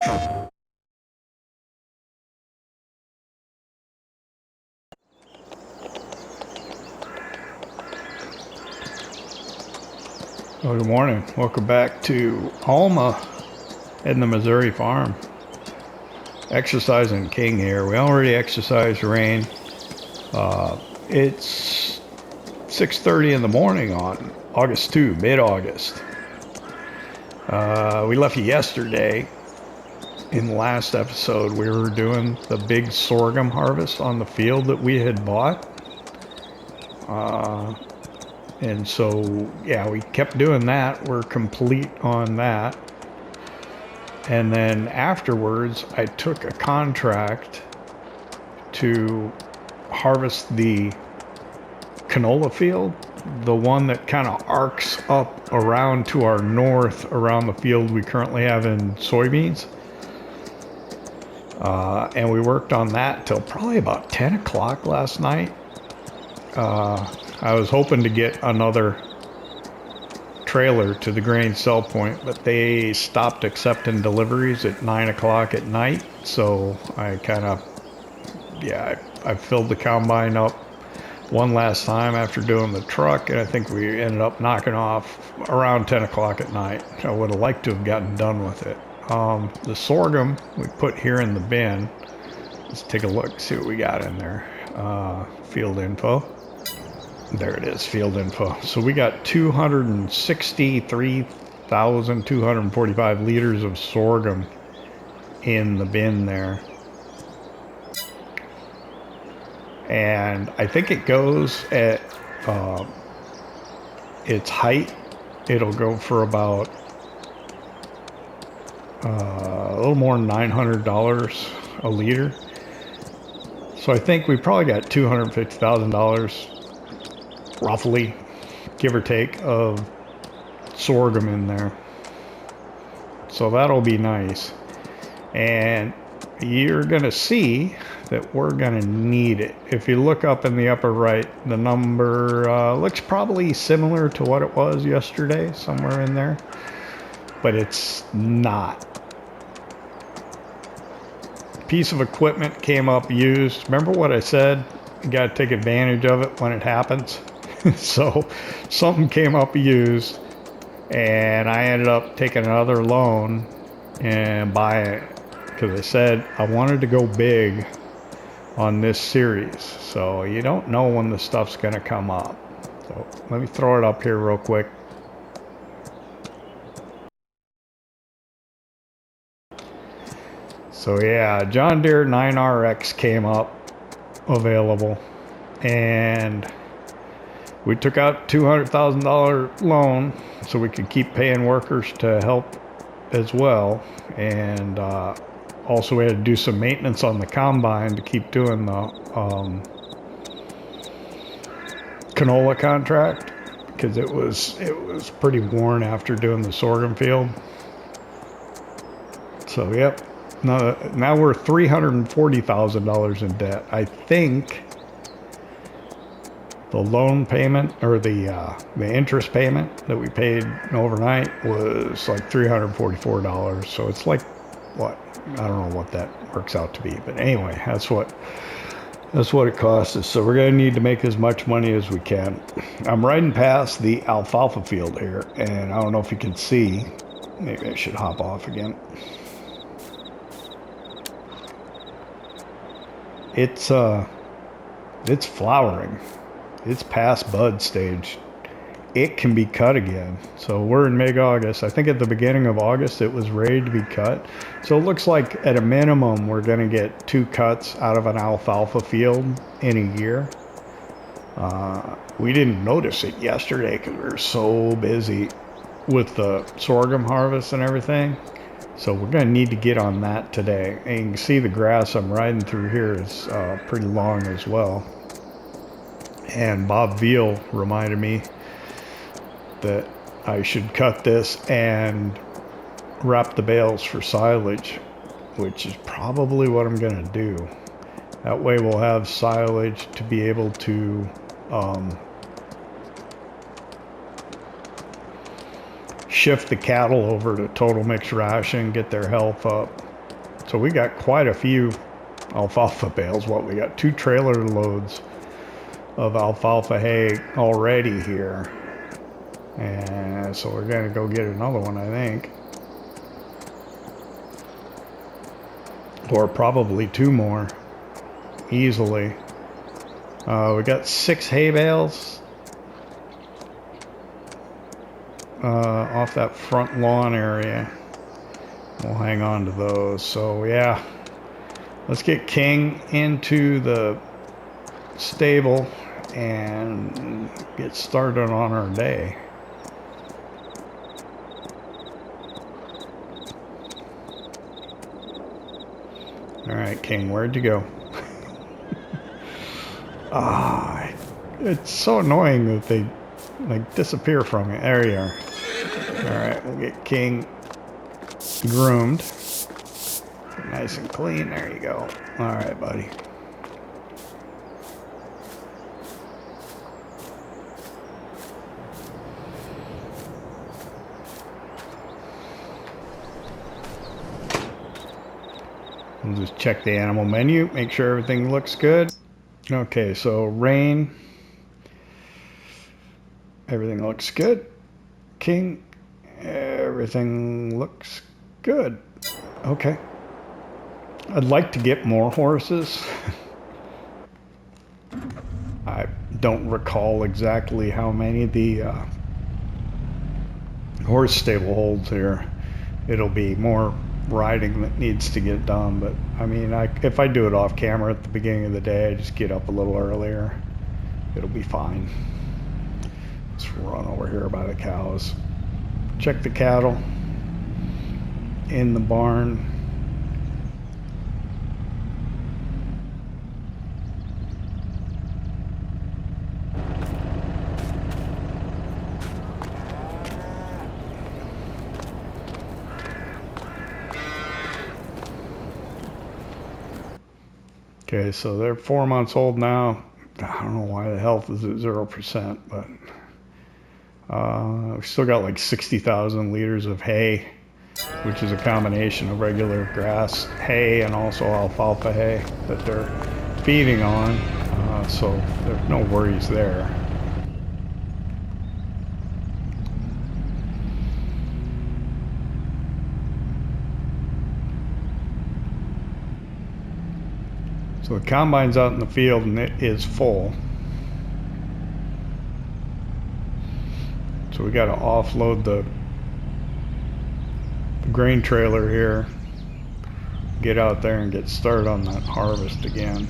Well, good morning. Welcome back to Alma in the Missouri farm. Exercising king here. We already exercised rain. It's 6:30 in the morning on August 2, mid-August. We left yesterday. In the last episode, we were doing the big sorghum harvest on the field that we had bought. And so, yeah, we kept doing that. We're complete on that. And then afterwards, I took a contract to harvest the canola field, the one that kind of arcs up around to our north around the field we currently have in soybeans. And we worked on that till probably about 10 o'clock last night. I was hoping to get another trailer to the grain sell point, but they stopped accepting deliveries at 9 o'clock at night. So I kind of, I filled the combine up one last time after doing the truck, and I think we ended up knocking off around 10 o'clock at night. I would have liked to have gotten done with it. The sorghum we put here in the bin. Let's take a look, see what we got in there. Field info. There it is, field info. So we got 263,245 liters of sorghum in the bin there. And I think it goes at its height. It'll go for about a little more than $900 a liter. So I think we probably got $250,000 roughly, give or take, of sorghum in there. So that'll be nice. And you're gonna see that we're gonna need it. If you look up in the upper right, the number looks probably similar to what it was yesterday, somewhere in there, but it's not. Piece of equipment came up used. Remember what I said? You gotta take advantage of it when it happens. So something came up used, and I ended up taking another loan and buying it because I said I wanted to go big on this series. So you don't know when the stuff's going to come up. So let me throw it up here real quick. So yeah, John Deere 9RX came up available, and we took out $200,000 loan so we could keep paying workers to help as well. And also we had to do some maintenance on the combine to keep doing the canola contract, because it was pretty worn after doing the sorghum field. So yep, now we're $340,000 in debt. I think the loan payment, or the interest payment that we paid overnight, was like $344. So it's like, what? I don't know what that works out to be. But anyway, that's what it costs us. So we're going to need to make as much money as we can. I'm riding past the alfalfa field here, and I don't know if you can see. Maybe I should hop off again. It's flowering. It's past bud stage. It can be cut again. So we're in mid-August. I think at the beginning of August it was ready to be cut. So it looks like at a minimum we're going to get 2 cuts out of an alfalfa field in a year. We didn't notice it yesterday because we were so busy with the sorghum harvest and everything. So we're going to need to get on that today. And you can see the grass I'm riding through here is pretty long as well. And Bob Veal reminded me that I should cut this and wrap the bales for silage, which is probably what I'm going to do. That way we'll have silage to be able to shift the cattle over to total mixed ration, get their health up, So we got quite a few alfalfa bales. What, we got 2 trailer loads of alfalfa hay already here. And so we're gonna go get another one, I think. Or probably 2 more. Easily. We got 6 hay bales off that front lawn area. We'll hang on to those. So yeah, let's get King into the stable and get started on our day. All right, King, where'd you go? It's so annoying that they like disappear from it. There you are. All right, we'll get King groomed. Nice and clean. There you go. All right, buddy. We'll just check the animal menu, make sure everything looks good. Okay, so rain. Everything looks good. King. Everything looks good. Okay. I'd like to get more horses. I don't recall exactly how many the horse stable holds here. It'll be more riding that needs to get done, but I mean, if I do it off camera at the beginning of the day, I just get up a little earlier. It'll be fine. Let's run over here by the cows. Check the cattle in the barn. Okay, so they're 4 months old now. I don't know why the health is at 0%, but we still got like 60,000 liters of hay, which is a combination of regular grass hay and also alfalfa hay that they're feeding on. So there's no worries there. So the combine's out in the field and it is full. So we got to offload the grain trailer here, get out there and get started on that harvest again.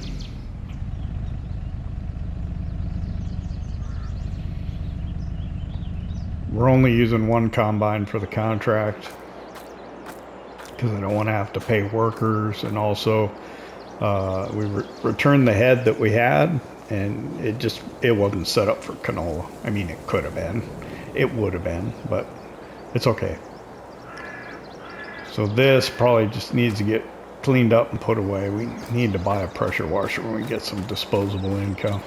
We're only using 1 combine for the contract because I don't want to have to pay workers, and also we returned the head that we had, and it wasn't set up for canola. I mean, it could have been, it would have been, but it's okay. So this probably just needs to get cleaned up and put away. We need to buy a pressure washer when we get some disposable income.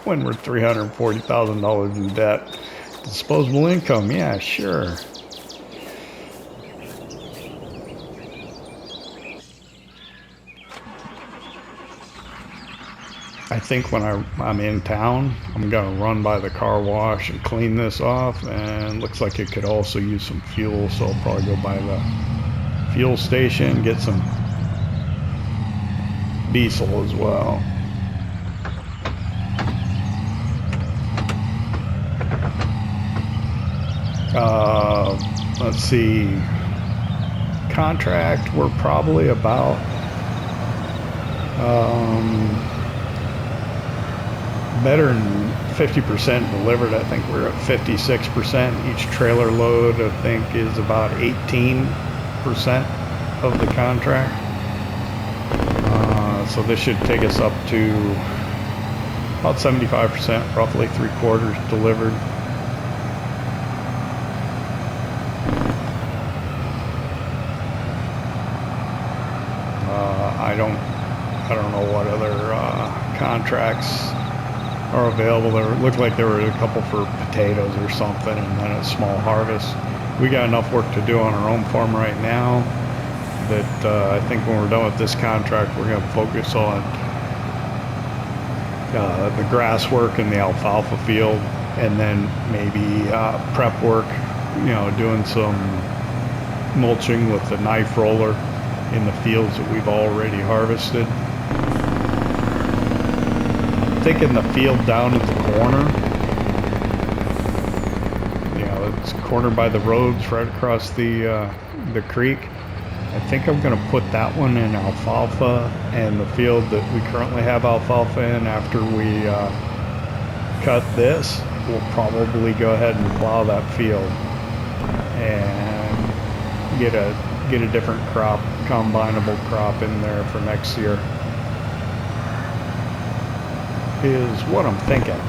When we're $340,000 in debt. Disposable income, yeah, sure. I think when I'm in town, I'm gonna run by the car wash and clean this off, and looks like it could also use some fuel, so I'll probably go by the fuel station, get some diesel as well. Let's see, contract, we're probably about better than 50% delivered. I think we're at 56%. Each trailer load, I think, is about 18% of the contract. So this should take us up to about 75%, roughly 3/4 delivered. I don't know what other contracts are available. There looked like there were a couple for potatoes or something, and then a small harvest. We got enough work to do on our own farm right now that I think when we're done with this contract, we're going to focus on the grass work in the alfalfa field, and then maybe prep work, you know, doing some mulching with the knife roller in the fields that we've already harvested. I'm thinking the field down at the corner, you know, it's cornered by the roads right across the creek. I think I'm going to put that one in alfalfa, and the field that we currently have alfalfa in, after we cut this, we'll probably go ahead and plow that field and get a different crop, combinable crop in there for next year, is what I'm thinking.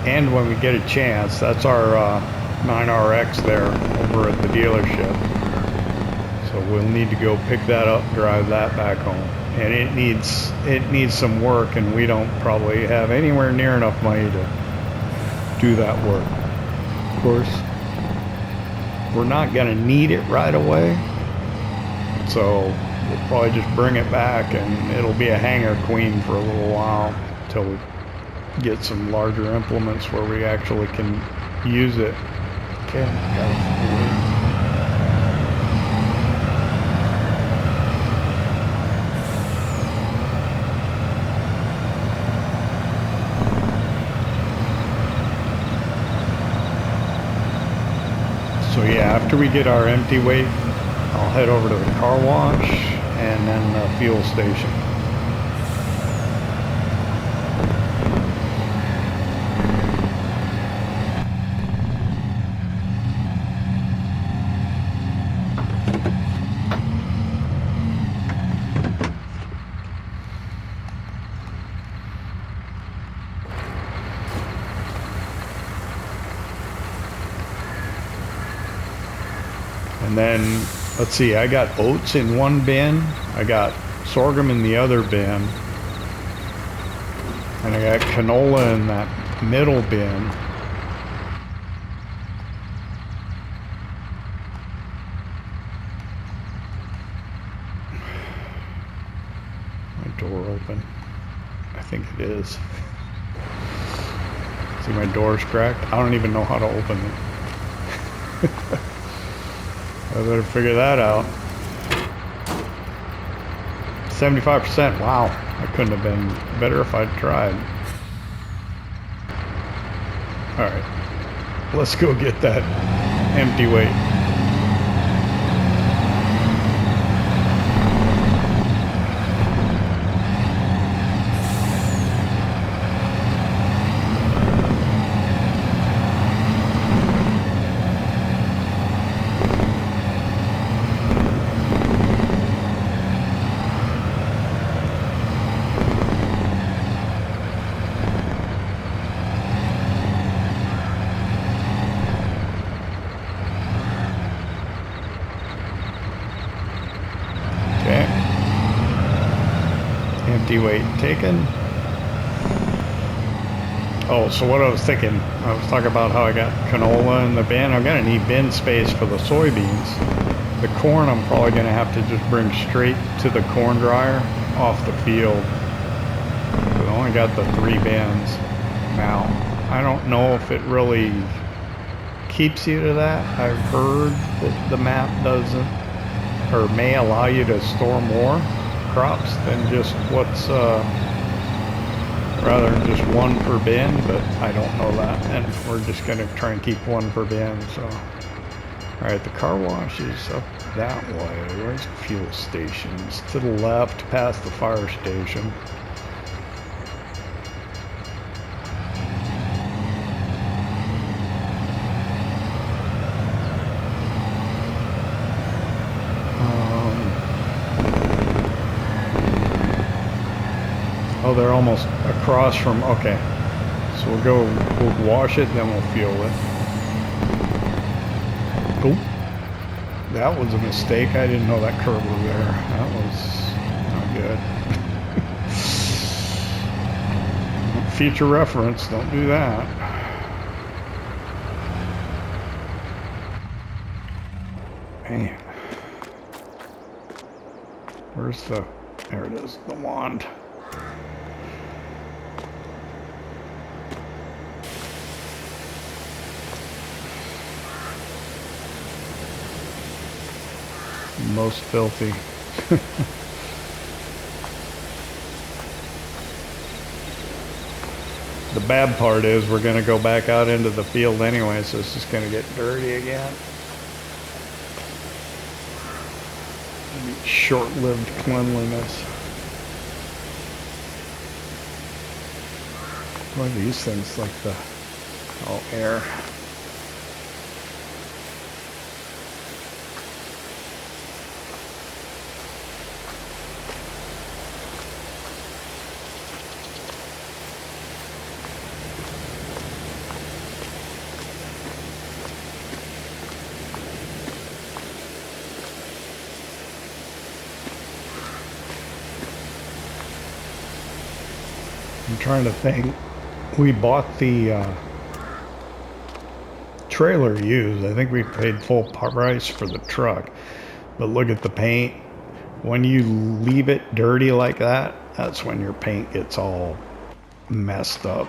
And when we get a chance, that's our 9RX there over at the dealership. So we'll need to go pick that up, drive that back home. And it needs some work, and we don't probably have anywhere near enough money to do that work. Of course, we're not going to need it right away. So we'll probably just bring it back, and it'll be a hanger queen for a little while until we get some larger implements where we actually can use it. Okay, so yeah, after we get our empty weight, I'll head over to the car wash and then the fuel station. And then, let's see, I got oats in one bin, I got sorghum in the other bin, and I got canola in that middle bin. My door open? I think it is. See, my door's cracked. I don't even know how to open it. I better figure that out. 75%, wow. I couldn't have been better if I'd tried. Alright, let's go get that empty weight. Weight taken. Oh, so what I was thinking, I was talking about how I got canola in the bin. I'm gonna need bin space for the soybeans. The corn I'm probably gonna have to just bring straight to the corn dryer off the field. We only got the 3 bins. Now, I don't know if it really keeps you to that. I've heard that the map doesn't, or may allow you to store more crops than just what's rather than just 1 per bin, but I don't know that, and we're just gonna try and keep 1 per bin. So all right, the car wash is up that way. Where's the fuel stations? To the left past the fire station. Oh, they're almost across from, okay. So we'll wash it, then we'll fuel it. Oh, that was a mistake. I didn't know that curb was there. That was not good. Future reference, don't do that. Man. Where's the, there it is, the wand. Most filthy. The bad part is we're going to go back out into the field anyway, so it's just going to get dirty again. Short-lived cleanliness. What are these things like the, oh, air. I'm trying to think. We bought the trailer used. I think we paid full price for the truck. But look at the paint. When you leave it dirty like that, that's when your paint gets all messed up.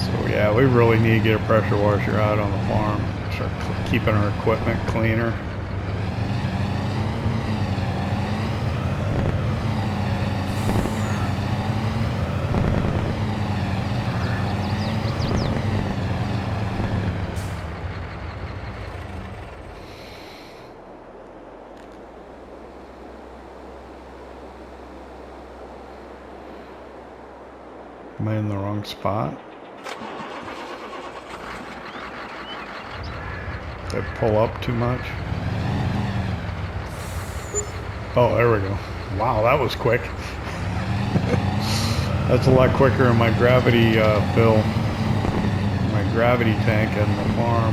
So yeah, we really need to get a pressure washer out on the farm. Start keeping our equipment cleaner. Am I in the wrong spot? Did I pull up too much? Oh, there we go. Wow, that was quick. That's a lot quicker than my gravity fill. My gravity tank in the farm.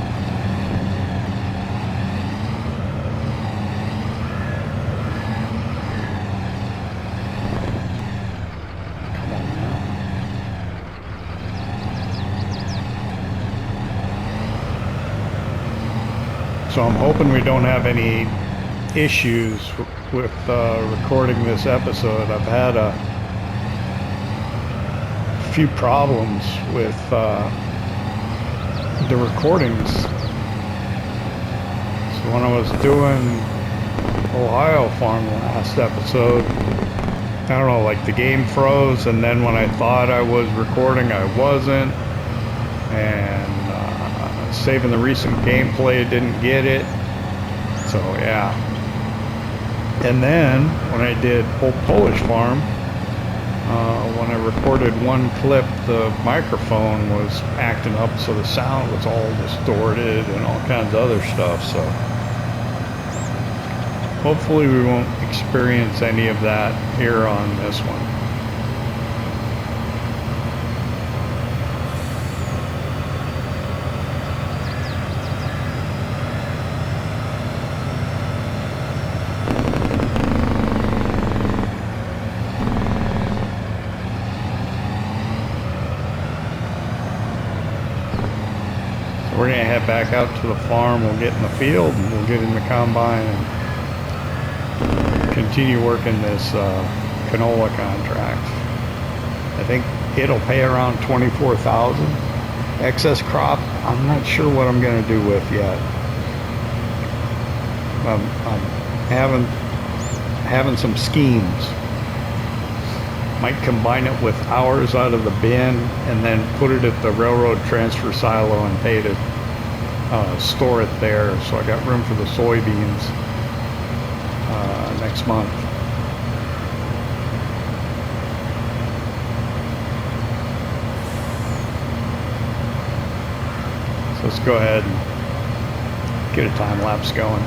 So I'm hoping we don't have any issues with recording this episode. I've had a few problems with the recordings. So when I was doing Ohio Farm last episode, I don't know, like the game froze, and then when I thought I was recording, I wasn't. And saving the recent gameplay, didn't get it. So yeah. And then when I did Old Polish Farm, when I recorded one clip, the microphone was acting up, so the sound was all distorted and all kinds of other stuff. So hopefully we won't experience any of that here on this one. We're going to head back out to the farm. We'll get in the field and we'll get in the combine and continue working this canola contract. I think it'll pay around $24,000. Excess crop, I'm not sure what I'm going to do with yet. I'm having some schemes. Might combine it with hours out of the bin and then put it at the railroad transfer silo and pay to store it there. So I got room for the soybeans next month. So let's go ahead and get a time lapse going.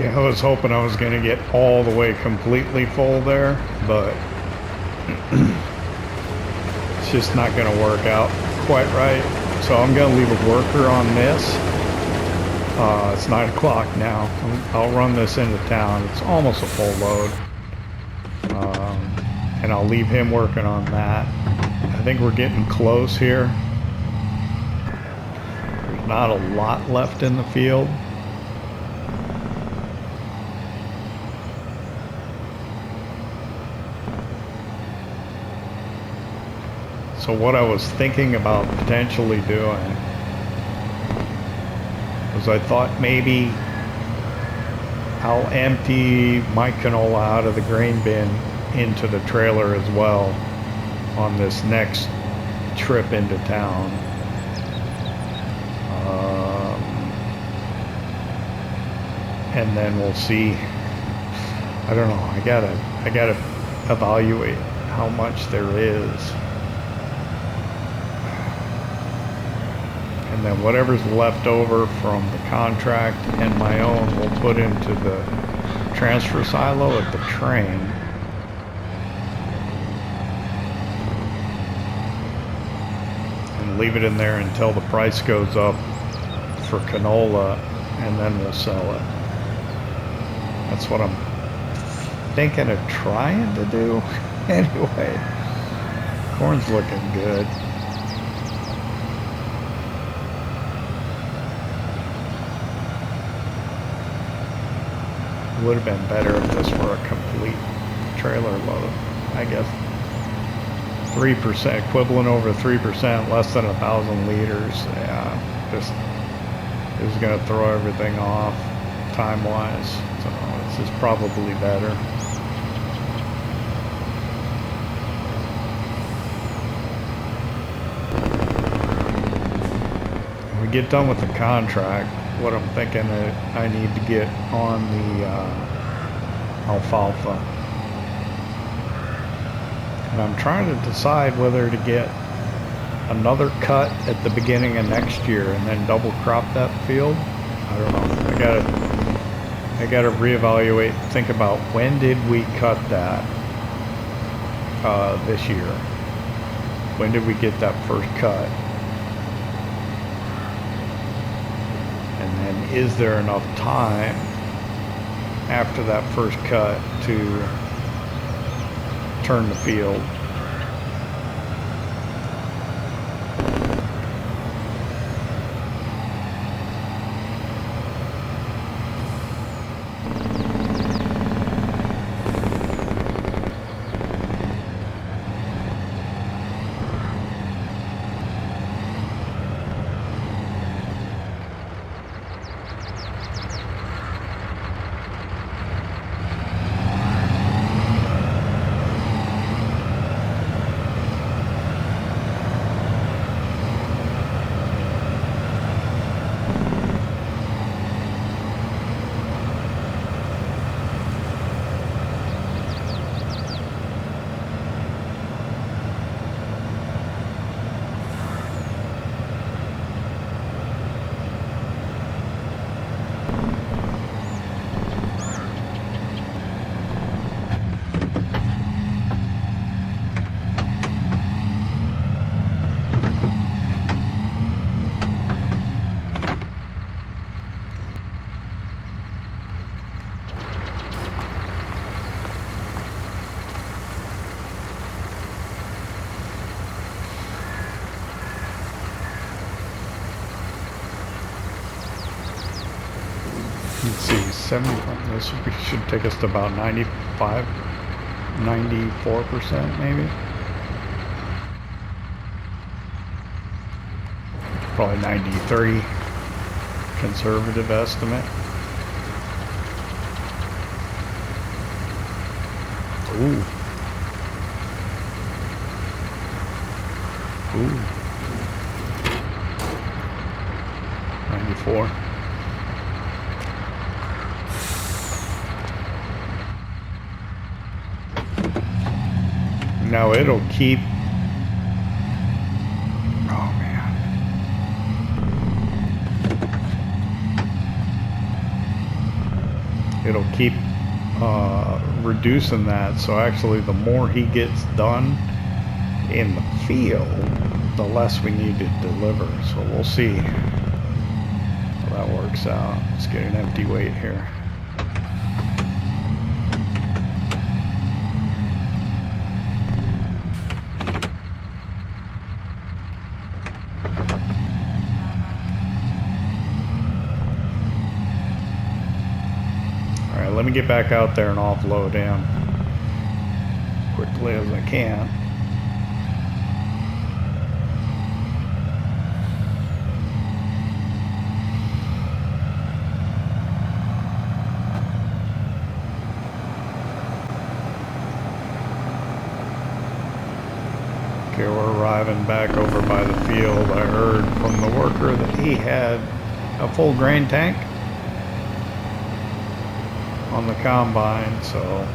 Yeah, I was hoping I was going to get all the way completely full there, but it's just not going to work out quite right. So I'm going to leave a worker on this. It's 9 o'clock now. I'll run this into town. It's almost a full load. And I'll leave him working on that. I think we're getting close here. There's not a lot left in the field. So what I was thinking about potentially doing was I thought maybe I'll empty my canola out of the grain bin into the trailer as well on this next trip into town. And then we'll see. I don't know. I gotta evaluate how much there is. And then whatever's left over from the contract and my own we'll put into the transfer silo at the train. And leave it in there until the price goes up for canola, and then we'll sell it. That's what I'm thinking of trying to do. Anyway, corn's looking good. Would have been better if this were a complete trailer load. I guess 3%, equivalent over 3%, less than 1,000 liters. Yeah, this is going to throw everything off time-wise. So this is probably better. When we get done with the contract, what I'm thinking that I need to get on the alfalfa. And I'm trying to decide whether to get another cut at the beginning of next year and then double crop that field. I don't know. I gotta reevaluate, think about when did we cut that this year? When did we get that first cut? And is there enough time after that first cut to turn the field? Let's see, 70, this should take us to about 95, 94% maybe. Probably 93, conservative estimate. Ooh. Ooh. 94. Now it'll keep. Oh man. it'll keep reducing that. So actually, the more he gets done in the field, the less we need to deliver. So we'll see how that works out. Let's get an empty weight here. Let me get back out there and offload him quickly as I can. Okay, we're arriving back over by the field. I heard from the worker that he had a full grain tank on the combine, so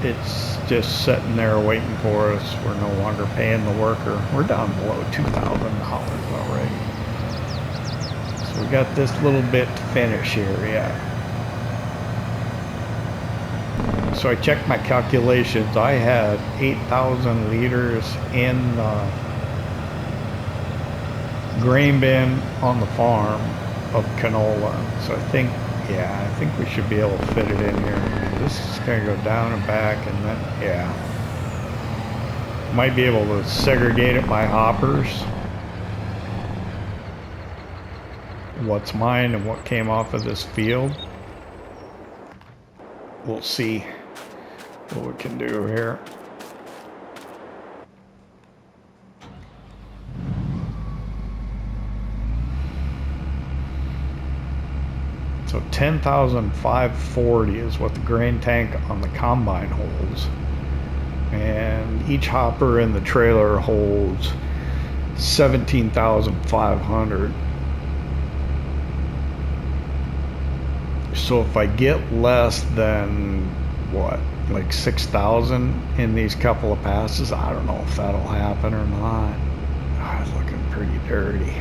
it's just sitting there waiting for us. We're no longer paying the worker. We're down below $2,000 already. So we got this little bit to finish here, yeah. So I checked my calculations. I had 8,000 liters in the grain bin on the farm of canola. So I think, yeah, I think we should be able to fit it in here. This is going to go down and back, and then, yeah. Might be able to segregate it by hoppers. What's mine and what came off of this field. We'll see what we can do here. So 10,540 is what the grain tank on the combine holds. And each hopper in the trailer holds 17,500. So if I get less than, what, like 6,000 in these couple of passes, I don't know if that'll happen or not. Oh, it's looking pretty dirty.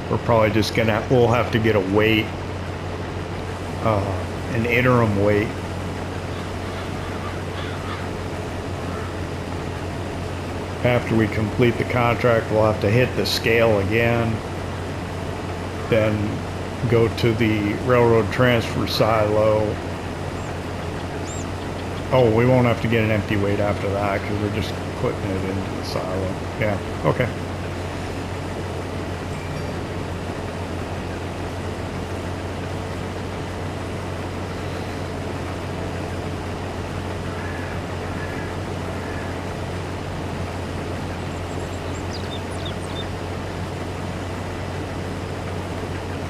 We're probably just gonna, we'll have to get a weight, an interim weight. After we complete the contract, we'll have to hit the scale again, then go to the railroad transfer silo. Oh, we won't have to get an empty weight after that because we're just putting it into the silo. Yeah, okay.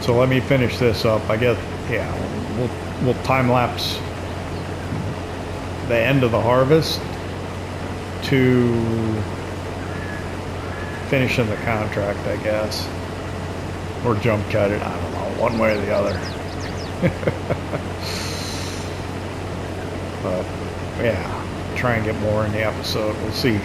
So let me finish this up. I guess, yeah, we'll time lapse the end of the harvest to finishing the contract, I guess, or jump cut it. I don't know, one way or the other. But yeah, try and get more in the episode. We'll see.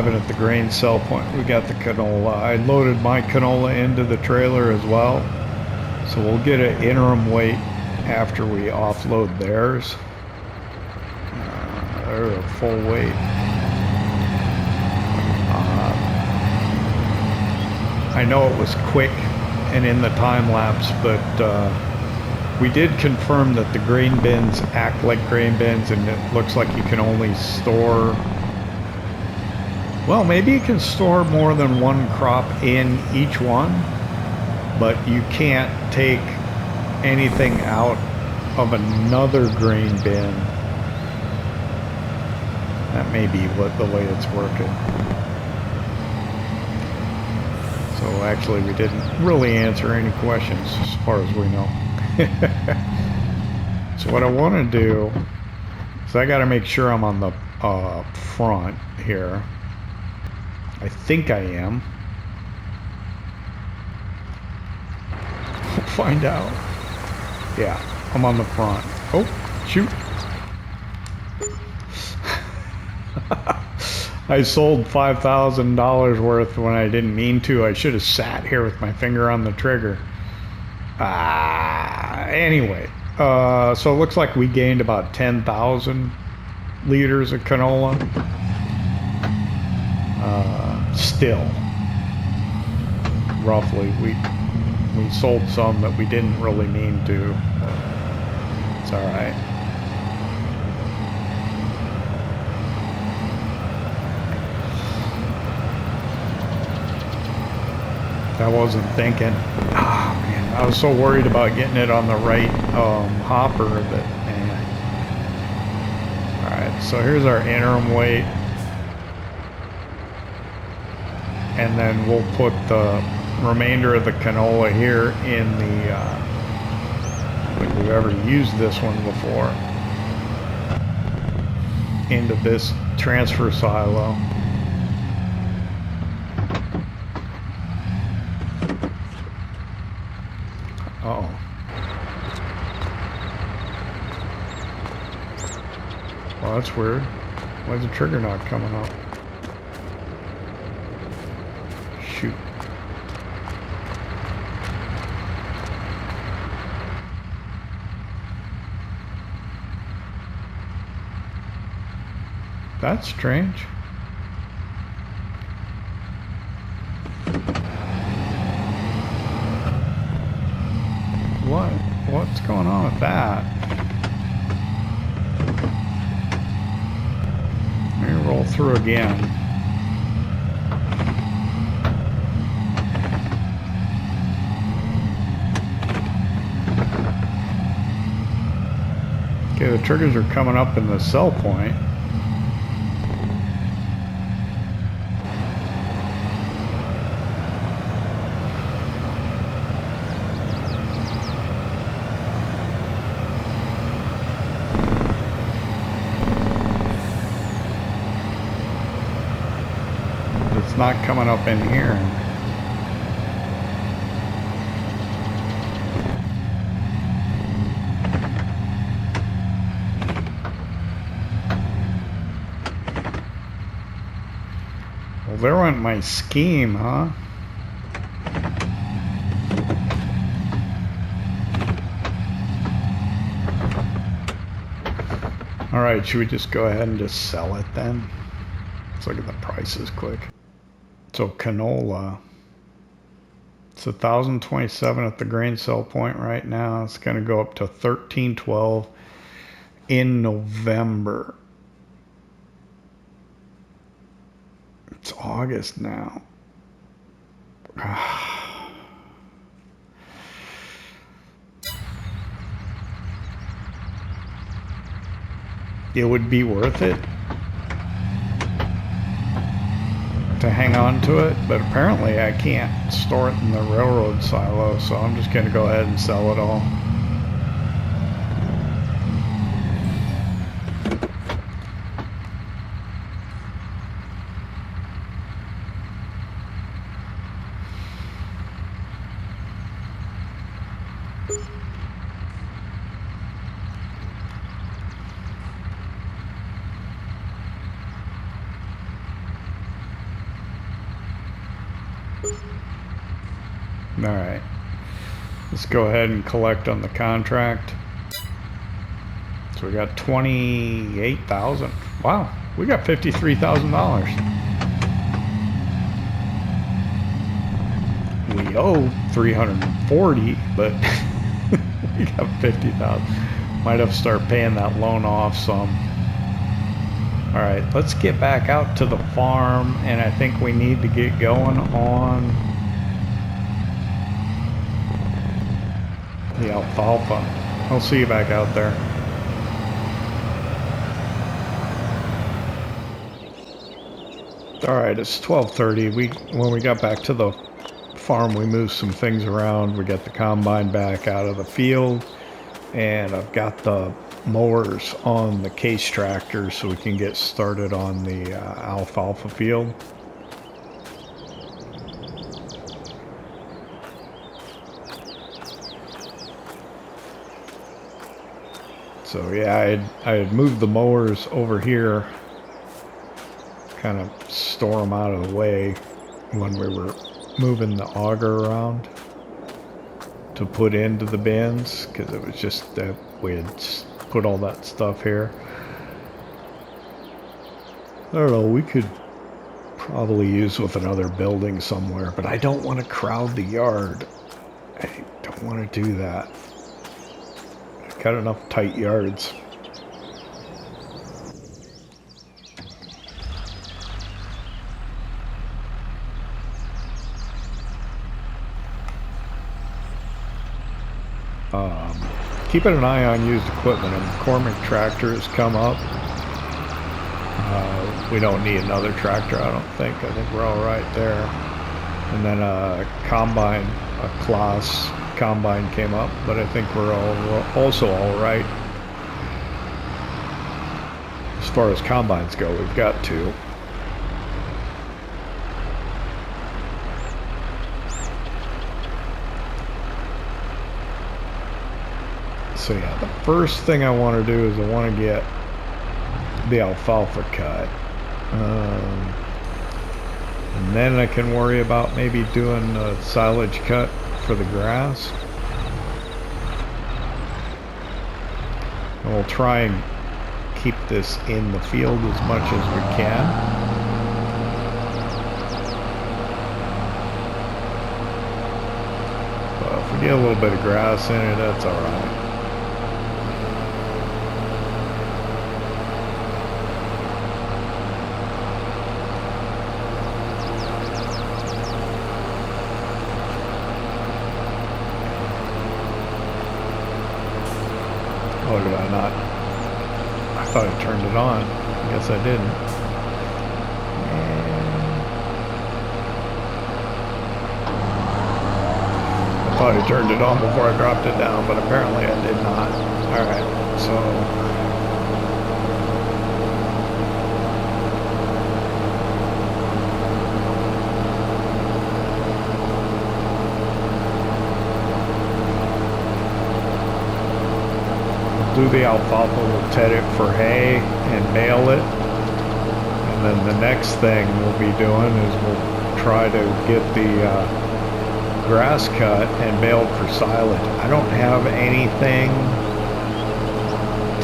and at the grain sell point, we got the canola. I loaded my canola into the trailer as well. So we'll get an interim weight after we offload theirs. They're a full weight. I know it was quick and in the time lapse, but we did confirm that the grain bins act like grain bins, and it looks like you can only store, well, maybe you can store more than one crop in each one, but you can't take anything out of another grain bin. That may be what the way it's working. So actually we didn't really answer any questions as far as we know. So what I want to do is I got to make sure I'm on the front here. I think I am. We'll find out. Yeah, I'm on the front. Oh, shoot. I sold $5,000 worth when I didn't mean to. I should have sat here with my finger on the trigger. Anyway, so it looks like we gained about 10,000 liters of canola. Still, roughly, we sold some that we didn't really mean to. It's all right. I wasn't thinking. Oh man, I was so worried about getting it on the right hopper that, man. All right, so here's our interim weight, and then we'll put the remainder of the canola here in the. I don't think we've ever used this one before. Into this transfer silo. Uh-oh. Well, that's weird. Why is the trigger not coming up? Shoot. That's strange. What's going on with that? Let me roll through again. Okay, the triggers are coming up in the sell point. Not coming up in here. Well, there went my scheme, huh? All right, should we just go ahead and just sell it then? Let's look at the prices quick. So canola, it's 1,027 at the grain sell point right now. It's going to go up to 1,312 in November. It's August now. It would be worth it to hang on to it, but apparently I can't store it in the railroad silo, so I'm just going to go ahead and sell it all. All right. Let's go ahead and collect on the contract. So we got 28,000. Wow, we got $53,000. We owe 340, but we got 50,000. Might have to start paying that loan off some. All right, let's get back out to the farm, and I think we need to get going on the alfalfa. I'll see you back out there. All right, it's 12:30. When we got back to the farm, we moved some things around. We got the combine back out of the field, and I've got the mowers on the case tractor so we can get started on the alfalfa field. So yeah, I had moved the mowers over here, kind of store them out of the way when we were moving the auger around to put into the bins, because it was just that we had put all that stuff here. I don't know, we could probably use with another building somewhere, but I don't want to crowd the yard. I don't want to do that. I've got enough tight yards. Keeping an eye on used equipment. And McCormick tractors come up. We don't need another tractor, I don't think. I think we're all right there. And then a combine, a Claas combine came up, but I think we're also all right. As far as combines go, we've got two. So yeah, the first thing I want to do is I want to get the alfalfa cut. And then I can worry about maybe doing a silage cut for the grass. And we'll try and keep this in the field as much as we can. But if we get a little bit of grass in it, that's alright. Oh, did I not? I thought I turned it on. I guess I didn't. I thought I turned it on before I dropped it down, but apparently I did not. Alright, so... do the alfalfa, we'll ted it for hay and bale it, and then the next thing we'll be doing is we'll try to get the grass cut and baled for silage. I don't have anything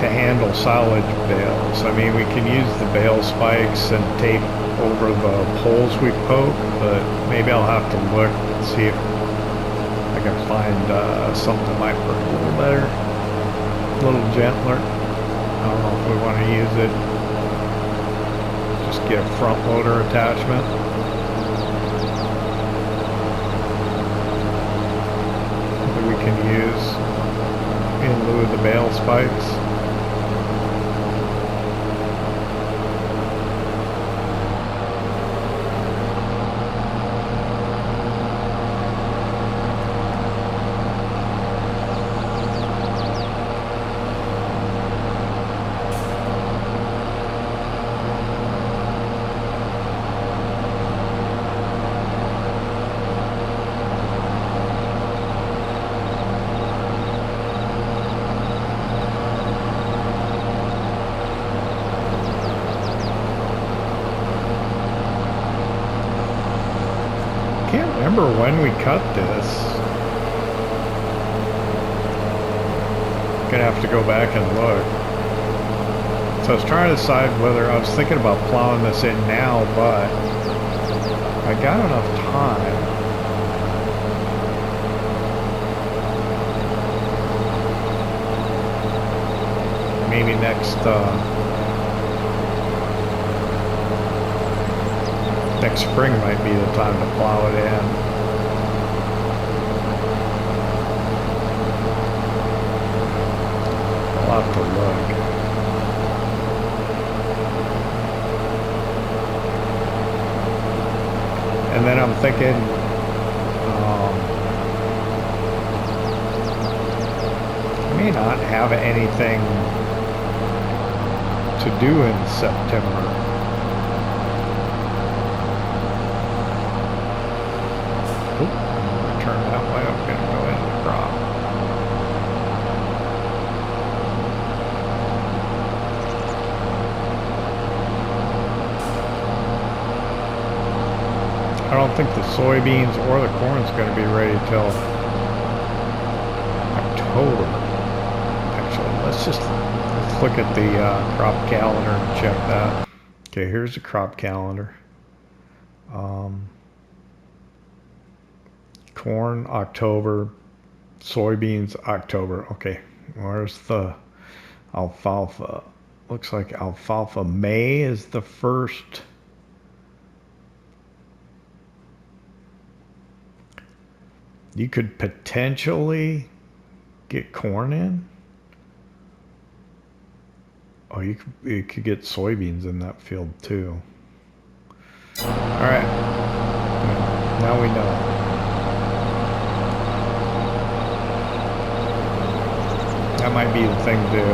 to handle silage bales. I mean, we can use the bale spikes and tape over the holes we poke, but maybe I'll have to look and see if I can find something that might work a little better. A little gentler. I don't know if we want to use it. Just get a front loader attachment. That we can use in lieu of the bale spikes. remember when we cut this. Gonna have to go back and look. So I was trying to decide whether I was thinking about plowing this in now, but I got enough time. Maybe next spring might be the time to plow it in. I'll have to look. And then I'm thinking, I may not have anything to do in September. Oop, I'm gonna turn that way. I'm gonna go into the crop. I don't think the soybeans or the corn's going to be ready till October. Actually, let's look at the crop calendar and check that. Okay, here's the crop calendar. Corn, October. Soybeans, October. Okay, where's the alfalfa? Looks like alfalfa May is the first. You could potentially get corn in. Oh, you could get soybeans in that field too. All right, now we know. That might be the thing to do.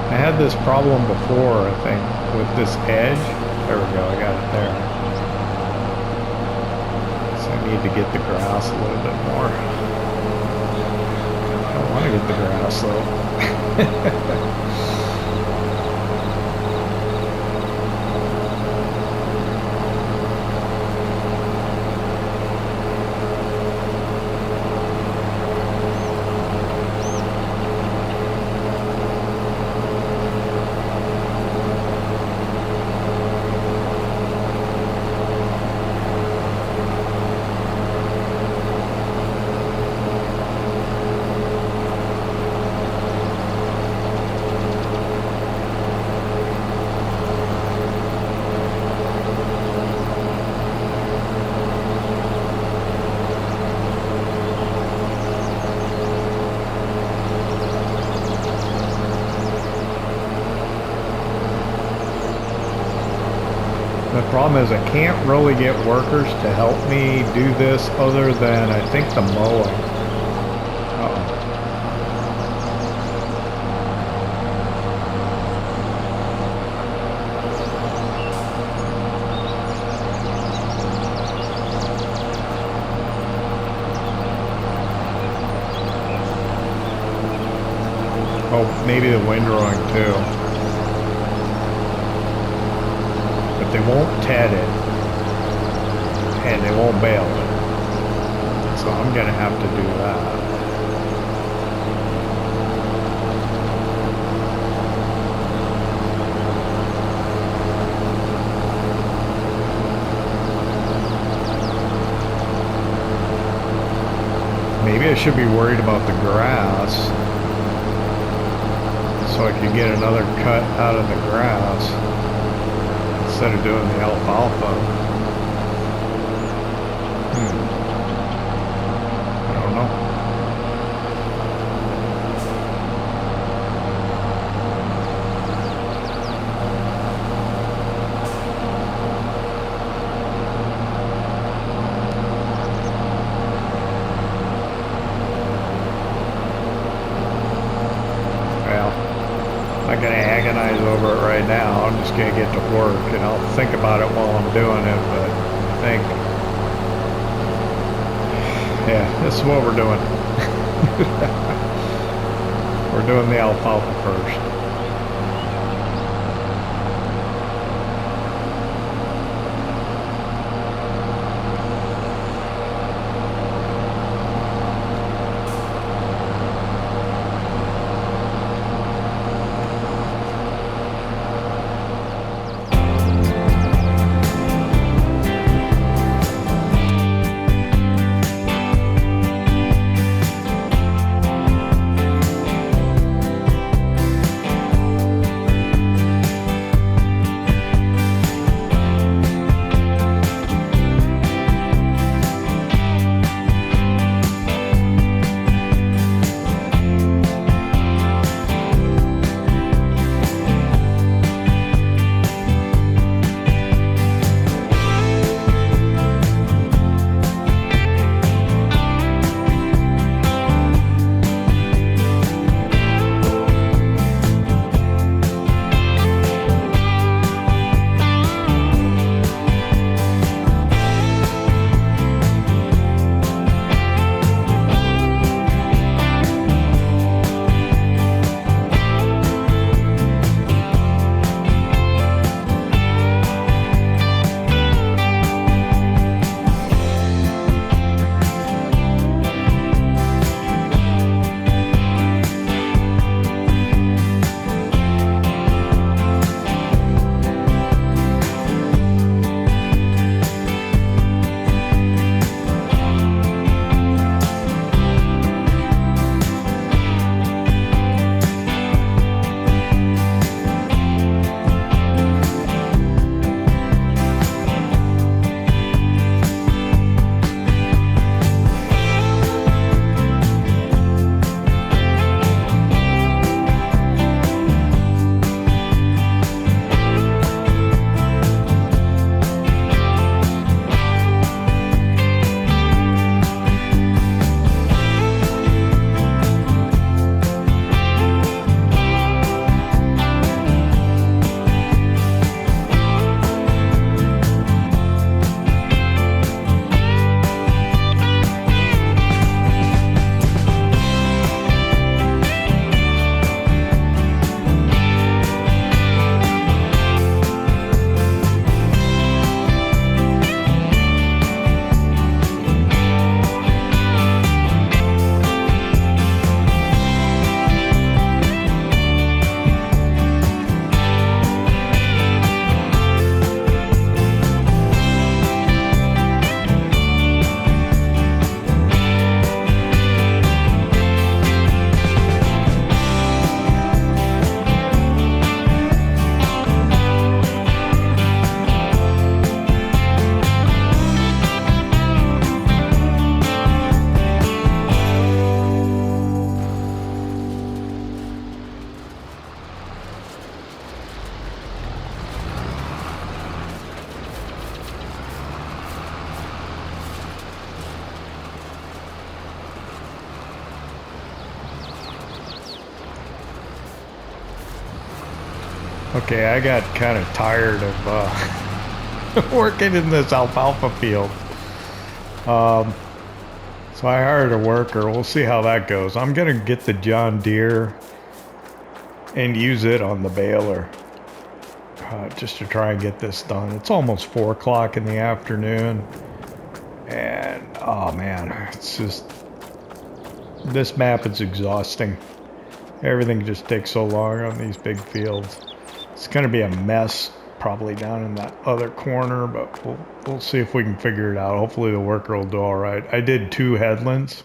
I had this problem before, I think, with this edge. There we go, I got it there. So I need to get the grass a little bit more. I don't want to get the grass though. The problem is I can't really get workers to help me do this other than, I think, the mowing. Uh-oh. Oh, maybe the windrowing too. They won't ted it, and they won't bale it, so I'm going to have to do that. Maybe I should be worried about the grass, so I could get another cut out of the grass instead of doing the alfalfa. I don't know. Well, I'm not gonna ag agonize over it right now. I'm just gonna get to work and I'll think about it while I'm doing it, but I think, yeah, this is what we're doing. We're doing the alfalfa first. Okay, I got kind of tired of working in this alfalfa field. So I hired a worker. We'll see how that goes. I'm going to get the John Deere and use it on the baler just to try and get this done. It's almost 4 o'clock in the afternoon. And, oh man, it's just, this map is exhausting. Everything just takes so long on these big fields. It's going to be a mess probably down in that other corner, but we'll see if we can figure it out. Hopefully the worker will do all right. I did 2 headlands,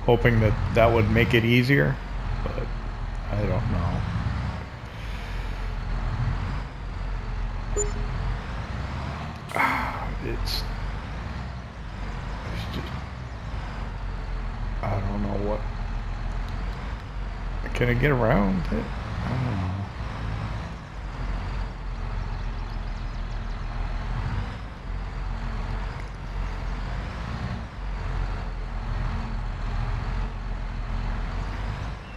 hoping that that would make it easier, but I don't know. It's just, I don't know what. Can I get around it? I don't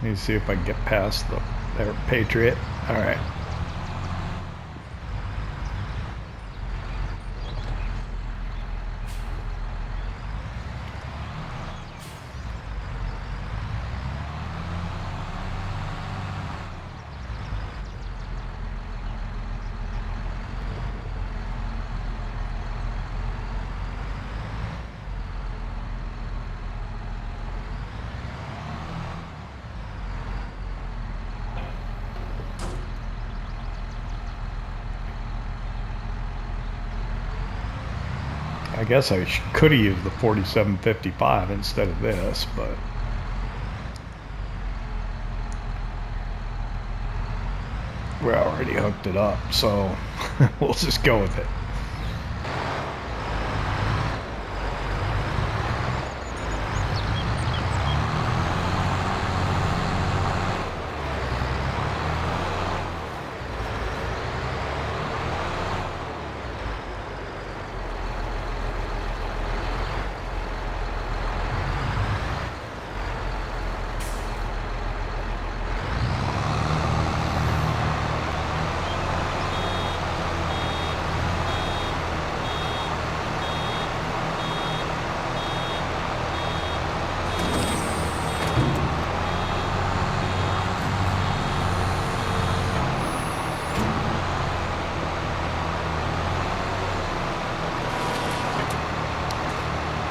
know. Let me see if I can get past the there, Patriot. All right. I guess I could have used the 4755 instead of this, but we already hooked it up, so we'll just go with it.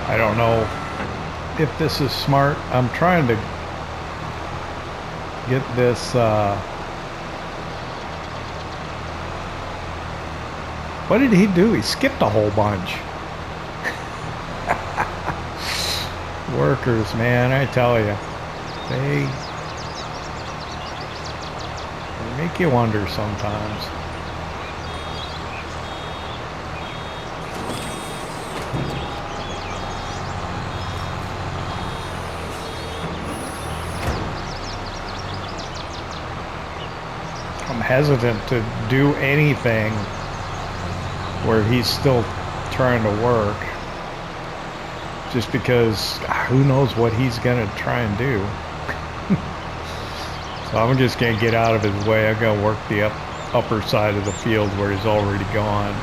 I don't know if this is smart. I'm trying to get this, what did he do? He skipped a whole bunch. Workers, man, I tell you, they make you wonder sometimes. I'm hesitant to do anything where he's still trying to work, just because who knows what he's gonna try and do. So I'm just gonna get out of his way. I'm gonna work the upper side of the field where he's already gone,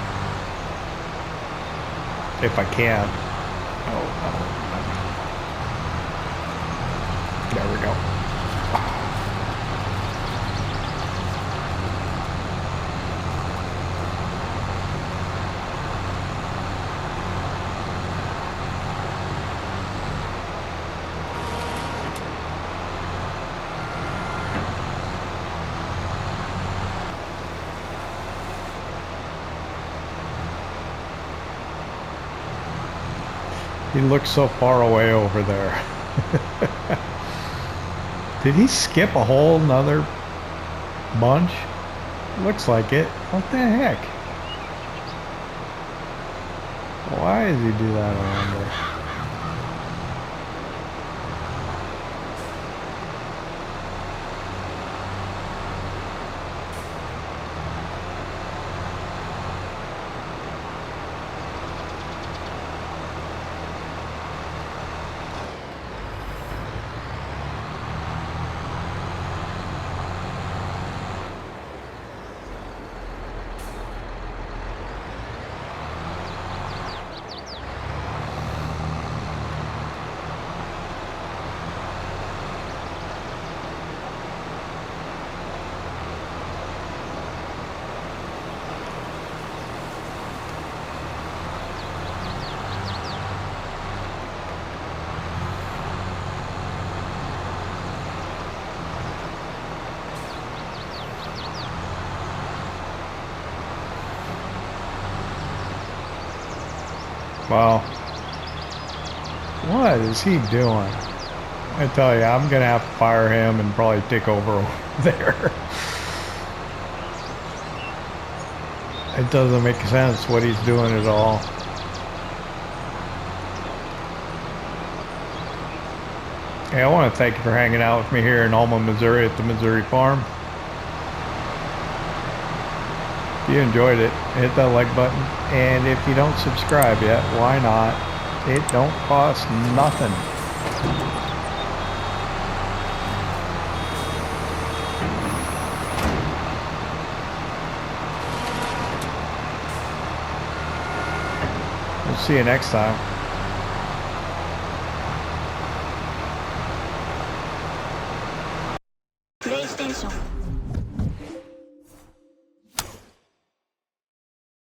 if I can. Oh, there we go. He looks so far away over there. Did he skip a whole nother bunch? Looks like it. What the heck? Why does he do that, I wonder? Well, what is he doing? I tell you, I'm gonna have to fire him and probably take over there. It doesn't make sense what he's doing at all. Hey, I want to thank you for hanging out with me here in Alma, Missouri at the Missouri Farm. If you enjoyed it, hit that like button. And if you don't subscribe yet, why not? It don't cost nothing. see you next time.